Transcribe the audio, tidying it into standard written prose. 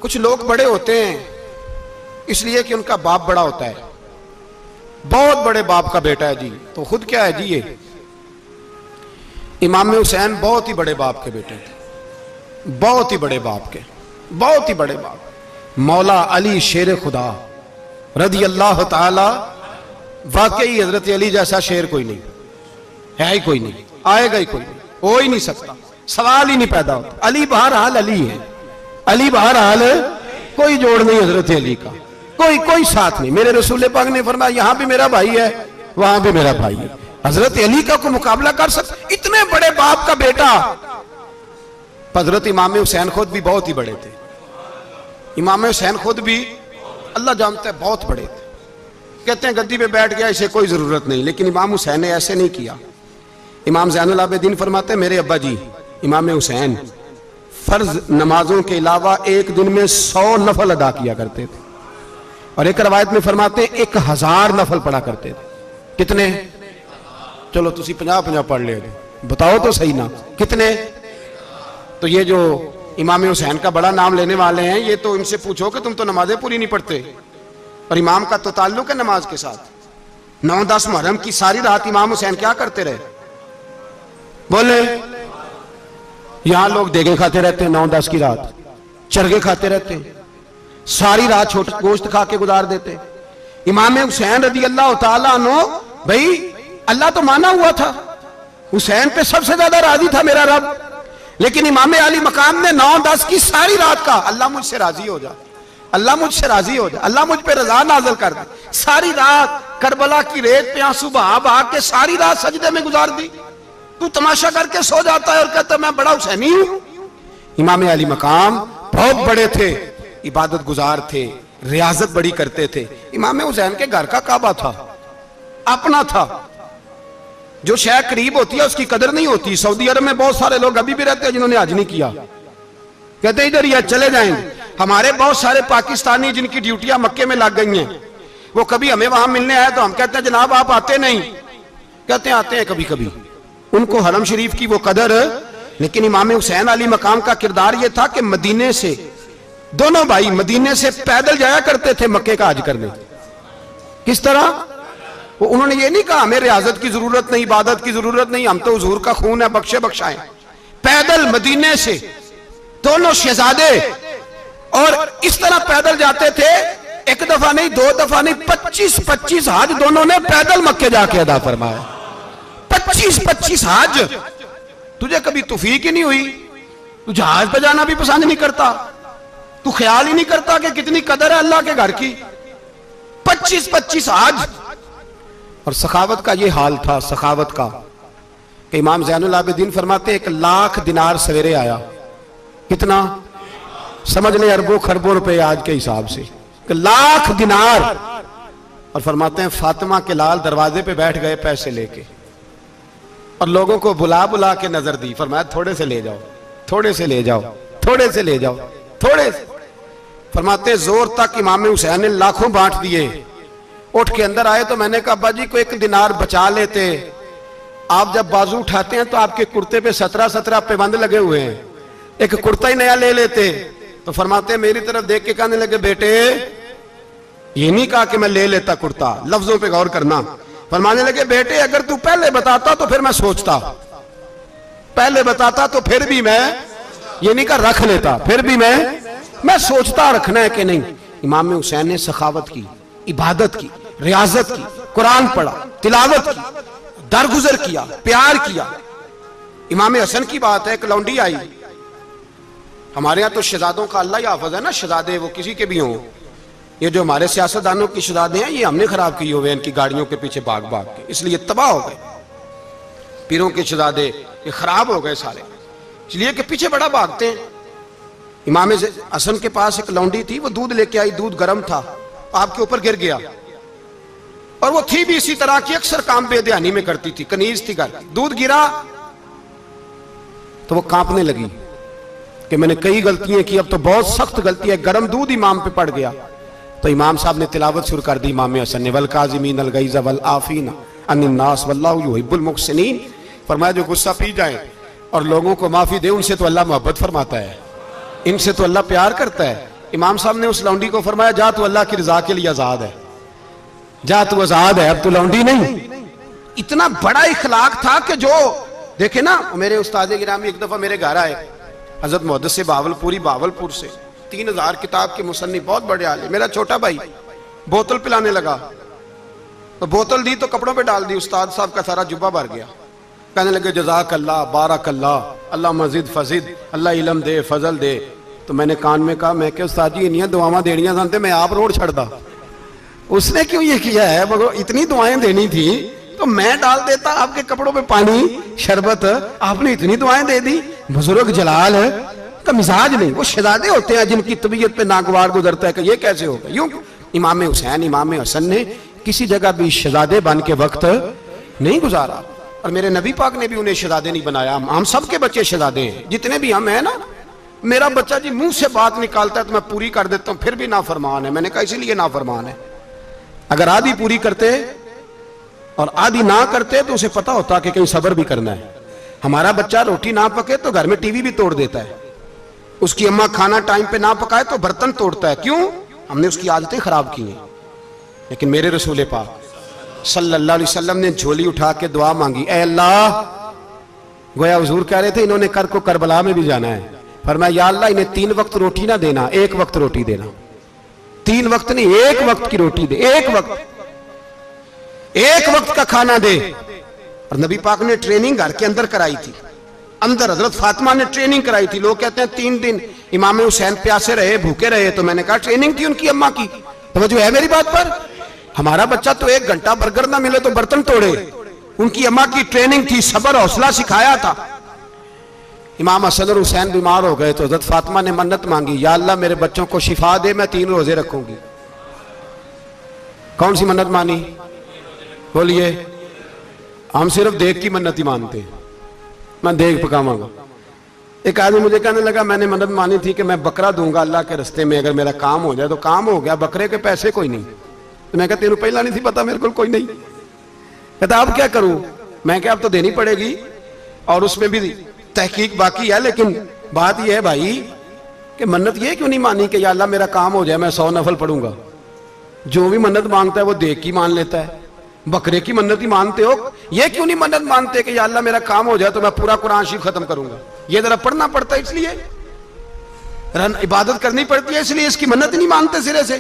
कुछ लोग बड़े होते हैं इसलिए कि उनका बाप बड़ा होता है, बहुत बड़े बाप का बेटा है जी, तो खुद क्या है जी, ये इमाम हुसैन बहुत ही बड़े बाप के बेटे थे, बहुत ही बड़े बाप के, बहुत ही बड़े बाप। मौला अली शेर खुदा रदी अल्लाह ताला, वाकई हजरत अली जैसा शेर कोई नहीं है, ही कोई नहीं, आएगा ही कोई नहीं, हो ही नहीं सकता, सवाल ही नहीं पैदा होता। अली बहरहाल अली है, अली बहरहाल कोई जोड़ नहीं हजरत अली का, कोई साथ नहीं। मेरे रसूल पाक ने फरमाया यहां भी मेरा भाई है, वहां भी मेरा भाई है। हजरत अली का कोई मुकाबला कर सकता? इतने बड़े बाप का बेटा। हजरत इमाम हुसैन खुद भी बहुत ही बड़े थे, इमाम हुसैन खुद भी अल्लाह जानता है बहुत बड़े थे। कहते हैं गद्दी पे बैठ गया, इसे कोई जरूरत नहीं, लेकिन इमाम हुसैन ने ऐसे नहीं किया। इमाम ज़ैनुल आबिदीन फरमाते हैं मेरे अब्बा जी इमाम हुसैन फर्ज नमाजों के अलावा एक दिन में 100 नफल अदा किया करते थे, और एक रवायत में फरमाते हैं 1000 नफल पढ़ा करते थे। कितने? चलो तुसी 50-50 पढ़ ले, बताओ तो सही ना कितने। तो ये जो इमाम हुसैन का बड़ा नाम लेने वाले हैं, ये तो इनसे पूछो कि तुम तो नमाजें पूरी नहीं पढ़ते, और इमाम का तो ताल्लुक है नमाज के साथ। 9-10 मुहर्रम की सारी रात इमाम हुसैन क्या करते रहे? बोले यहां लोग देगे खाते रहते हैं, 9-10 की रात चरगे खाते रहते हैं, सारी रात छोटा गोश्त खा के गुजार देते। इमाम हुसैन रदी अल्लाह ताला अन्हु, भाई अल्लाह तो माना हुआ था, हुसैन पे सबसे ज्यादा राजी था मेरा रब, लेकिन इमाम अली मकाम ने 9-10 की सारी रात का अल्लाह मुझसे राजी हो जा, अल्लाह मुझसे राजी हो जा, अल्लाह मुझ पे रजा नाज़िल कर दे। सारी रात करबला की रेत पे आंसू बहा बहा के सारी रात सजदे में गुजार दी। तू तमाशा करके सो जाता है और कहता मैं बड़ा हुसैनी हूं। इमाम अली मकाम बहुत बड़े थे, इबादत गुजार थे, रियाजत बड़ी करते थे। इमाम हुसैन के घर का काबा था, अपना था। जो शय करीब होती है उसकी कदर नहीं होती। सऊदी अरब में बहुत सारे लोग अभी भी रहते हैं जिन्होंने हज नहीं किया, कहते हैं इधर ही चले जाएंगे। हमारे बहुत सारे पाकिस्तानी जिनकी ड्यूटियां मक्के में लग गई हैं, वो कभी हमें वहां मिलने आए तो हम कहते हैं जनाब आप आते नहीं, कहते हैं आते हैं कभी कभी। उनको हरम शरीफ की वो कदर। लेकिन इमाम हुसैन अली मकाम का किरदार ये था कि मदीने से दोनों भाई मदीने से पैदल जाया करते थे मक्के का हज करने। किस तरह? वो उन्होंने ये नहीं कहा हमें रियाजत की जरूरत नहीं, इबादत की जरूरत नहीं, हम तो हुजूर का खून है, बख्शे बख्शाएं। पैदल मदीने से दोनों शहजादे और इस तरह पैदल जाते थे, एक दफा नहीं, 2 दफा नहीं, 25-25 हज दोनों ने पैदल मक्के जाके अदा फरमाया। 25-25 हज। तुझे कभी तौफीक ही नहीं हुई? तू जहाज पे जाना भी पसंद नहीं करता, तू ख्याल ही नहीं करता कि कितनी कदर है अल्लाह के घर की। 25-25 हज। और सखावत का ये हाल था, सखावत का, कि इमाम ज़ैनुल आबिदीन फरमाते 1 लाख दिनार सवेरे आया। कितना? समझ लें अरबों खरबों रुपए आज के हिसाब से, 1 लाख दिनार। और फरमाते हैं फातिमा के लाल दरवाजे पे बैठ गए पैसे लेके, और लोगों को बुला बुला के नजर दी, फरमाया थोड़े से ले जाओ, थोड़े से ले जाओ, थोड़े से ले जाओ, थोड़े से। फरमाते जोर तक इमाम हुसैन ने लाखों बांट दिए। उठ के अंदर आए तो मैंने कहा अब्बा जी को 1 दिनार बचा लेते। आप जब बाजू उठाते हैं तो आपके कुर्ते पे 17 पैबंद लगे हुए हैं, एक कुर्ता ही नया ले लेते। तो फरमाते मेरी तरफ देख के कहने लगे बेटे, ये नहीं कहा कि मैं ले लेता कुर्ता, लफ्जों पे गौर करना। फरमाने लगे बेटे अगर तू पहले बताता तो फिर मैं सोचता, पहले बताता तो फिर भी मैं, ये नहीं कहा रख लेता, फिर भी मैं सोचता रखना है कि नहीं। इमाम हुसैन ने सखावत की, इबादत की, रियाजत की, कुरान पढ़ा, तिलावत की, दरगुजर किया, प्यार किया। इमाम हसन की बात है, एक लौंडी आई, हमारे यहाँ तो शहजादों का अल्लाह ही हाफिज है ना, शहजादे वो किसी के भी हों। ये जो हमारे सियासतदानों की शहजादे हैं ये हमने खराब किए हुए, इनकी गाड़ियों के पीछे भाग भाग के, इसलिए तबाह हो गए। पीरों के शहजादे ये खराब हो गए सारे, इसलिए कि पीछे बड़ा भागते हैं। इमाम हसन के पास एक लौंडी थी, वो दूध लेके आई, दूध गर्म था, आपके ऊपर गिर गया। और वो थी भी इसी तरह की, अक्सर काम बेध्यानी में करती थी, कनीज थी घर। दूध गिरा तो वो कांपने लगी कि मैंने कई गलतियां की, अब तो बहुत सख्त गलती है। गर्म दूध इमाम पे पड़ गया तो इमाम साहब ने तिलावत शुरू कर दी इमाम हसन ने, वल काज़िमीन अल गैज़ वल आफीना अनिन नास वल्लाहु युहिब्बुल मुहसिनीन। फरमाया जो गुस्सा पी जाए और लोगों को माफी दे, उनसे तो अल्लाह मोहब्बत फरमाता है, इनसे तो अल्लाह प्यार करता है। इमाम साहब ने उस लौंडी को फरमाया, जा तू अल्लाह की रजा के लिए आजाद है, जा तू आजाद है, अब तू लौंडी नहीं। इतना बड़ा इखलाक था कि जो देखे ना, मेरे उस्ताद गिरामी एक दफा मेरे घर आए, हजरत मुहद्दिस बावलपुर से 3000 किताब के मुसन्निफ, बहुत बड़े आले। मेरा छोटा भाई बोतल पिलाने लगा, तो बोतल दी तो कपड़ों पे डाल दी, उस्ताद साहब का सारा जुब्बा भर गया। कहने लगे जज़ाक अल्लाह, बारक अल्लाह, अल्लाह मजीद फजीद, अल्लाह इलम दे, फजल दे। तो मैंने कान में कहा, मैं क्या उस्ताद जी इन्नियां दुआवां देनियां जानते, मैं आप रोड छड़दा। उसने क्यों ये किया है, मगर इतनी दुआएं देनी थी तो मैं डाल देता आपके कपड़ों पे पानी शरबत, आपने इतनी दुआएं दे दी। बुजुर्ग जलाल है का मिजाज नहीं, वो शहजादे होते हैं जिनकी तबीयत पे नागवार गुजरता है कि ये कैसे होगा। यूं इमाम हुसैन इमाम हसन ने किसी जगह भी शहजादे बन के वक्त नहीं गुजारा, और मेरे नबी पाक ने भी उन्हें शहजादे नहीं बनाया। हम सब के बच्चे शहजादे हैं, जितने भी हम हैं ना। मेरा बच्चा जी मुंह से बात निकालता है तो मैं पूरी कर देता हूं, फिर भी नाफरमान है। मैंने कहा इसीलिए नाफरमान है। अगर आधी पूरी करते और आधी ना करते तो उसे पता होता कि कहीं सब्र भी करना है। हमारा बच्चा रोटी ना पके तो घर में टीवी भी तोड़ देता है, उसकी अम्मा खाना टाइम पे ना पकाए तो बर्तन तोड़ता है। क्यों? हमने उसकी आदतें खराब की हैं। लेकिन मेरे रसूल पाक सल्लल्लाहु अलैहि वसल्लम ने झोली उठा के दुआ मांगी, ऐ अल्लाह, गोया हुजूर कह रहे थे इन्होंने कर को करबला में भी जाना है, फरमाया या अल्लाह इन्हें 3 वक्त रोटी ना देना, 1 वक्त रोटी देना। 3 वक्त नहीं, 1 वक्त की रोटी दे, 1 वक्त का खाना दे। और नबी पाक ने ट्रेनिंग घर के अंदर कराई थी, अंदर हजरत फातिमा ने ट्रेनिंग कराई थी। लोग कहते हैं 3 दिन इमाम हुसैन प्यासे रहे, भूखे रहे, तो मैंने कहा ट्रेनिंग थी उनकी अम्मा की। तो जो है मेरी बात पर, हमारा बच्चा तो 1 घंटा बर्गर ना मिले तो बर्तन तोड़े, उनकी अम्मा की ट्रेनिंग थी, सब्र हौसला सिखाया था। इमाम हसन और हुसैन बीमार हो गए तो हजरत फातिमा ने मन्नत मांगी, या अल्लाह मेरे बच्चों को शिफा दे, मैं 3 रोजे रखूंगी। कौन सी मन्नत मानी? बोलिए। हम सिर्फ देख की मन्नत ही मानते हैं, मैं देख पकाऊंगा। एक आदमी मुझे कहने लगा, मैंने मन्नत मानी थी कि मैं बकरा दूंगा अल्लाह के रास्ते में, अगर मेरा काम हो जाए। तो काम हो गया, बकरे के पैसे कोई नहीं। तो मैं कहा तेरे पहला नहीं थी पता, मेरे को कोई नहीं। कहता अब क्या करूं? मैं क्या अब तो देनी पड़ेगी, और उसमें भी तहकीक बाकी है। लेकिन बात यह है भाई कि मन्नत ये क्यों नहीं मानी कि या अल्लाह मेरा काम हो जाए, मैं 100 नफल पढ़ूंगा। जो भी मन्नत मांगता है वो देख की मान लेता है। बकरे की मन्नत ही मानते हो, ये क्यों नहीं मन्नत मानते कि या अल्लाह मेरा काम हो जाए तो मैं पूरा कुरान शरीफ खत्म करूंगा। ये जरा पढ़ना पड़ता है, इसलिए इबादत करनी पड़ती है, इसलिए इसकी मन्नत नहीं मानते सिरे से।